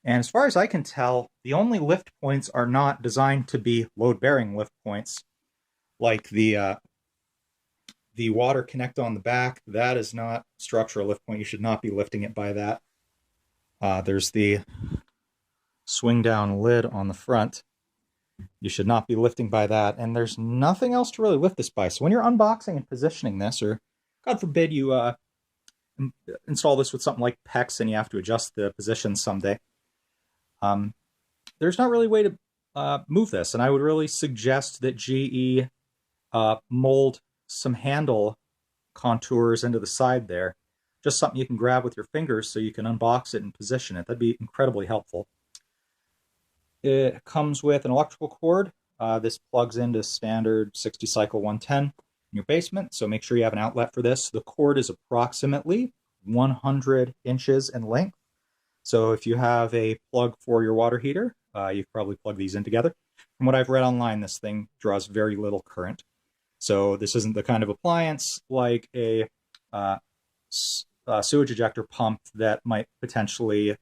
And as far as I can tell, the only lift points are not designed to be load-bearing lift points, like the water connect on the back. That is not structural lift point. You should not be lifting it by that. There's the swing down lid on the front. You should not be lifting by that. And there's nothing else to really lift this by. So when you're unboxing and positioning this, or God forbid you install this with something like PEX and you have to adjust the position someday, there's not really a way to move this. And I would really suggest that GE mold some handle contours into the side there. Just something you can grab with your fingers so you can unbox it and position it. That'd be incredibly helpful. It comes with an electrical cord. This plugs into standard 60 cycle 110 in your basement, so make sure you have an outlet for this. The cord is approximately 100 inches in length. So if you have a plug for your water heater, you can probably plug these in together. From what I've read online, this thing draws very little current. So this isn't the kind of appliance like a sewage ejector pump that might potentially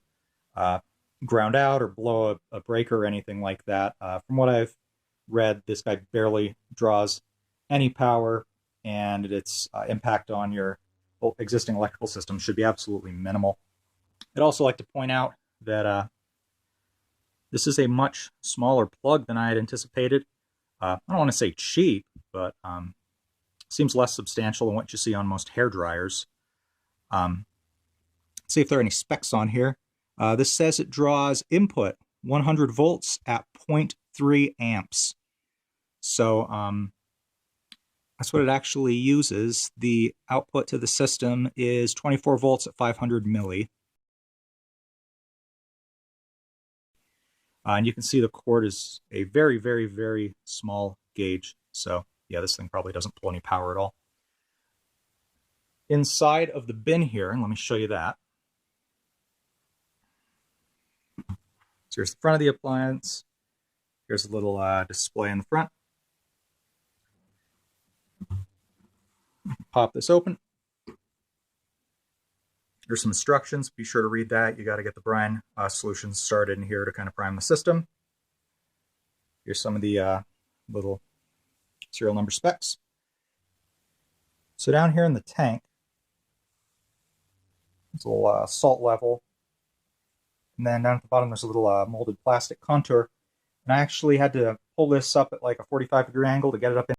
ground out or blow a breaker or anything like that. From what I've read, this guy barely draws any power, and its impact on your existing electrical system should be absolutely minimal. I'd also like to point out that this is a much smaller plug than I had anticipated. I don't want to say cheap, but seems less substantial than what you see on most hair dryers. Let's see if there are any specs on here. This says it draws input 100 volts at 0.3 amps. So that's what it actually uses. The output to the system is 24 volts at 500 milli. And you can see the cord is a very, very, very small gauge. So yeah, this thing probably doesn't pull any power at all. Inside of the bin here, and let me show you that. So here's the front of the appliance. Here's a little display in the front. Pop this open. There's some instructions. Be sure to read that. You got to get the brine solution started in here to kind of prime the system. Here's some of the little serial number specs. So down here in the tank, there's a little salt level. And then down at the bottom, there's a little molded plastic contour. And I actually had to pull this up at like a 45-degree angle to get it up in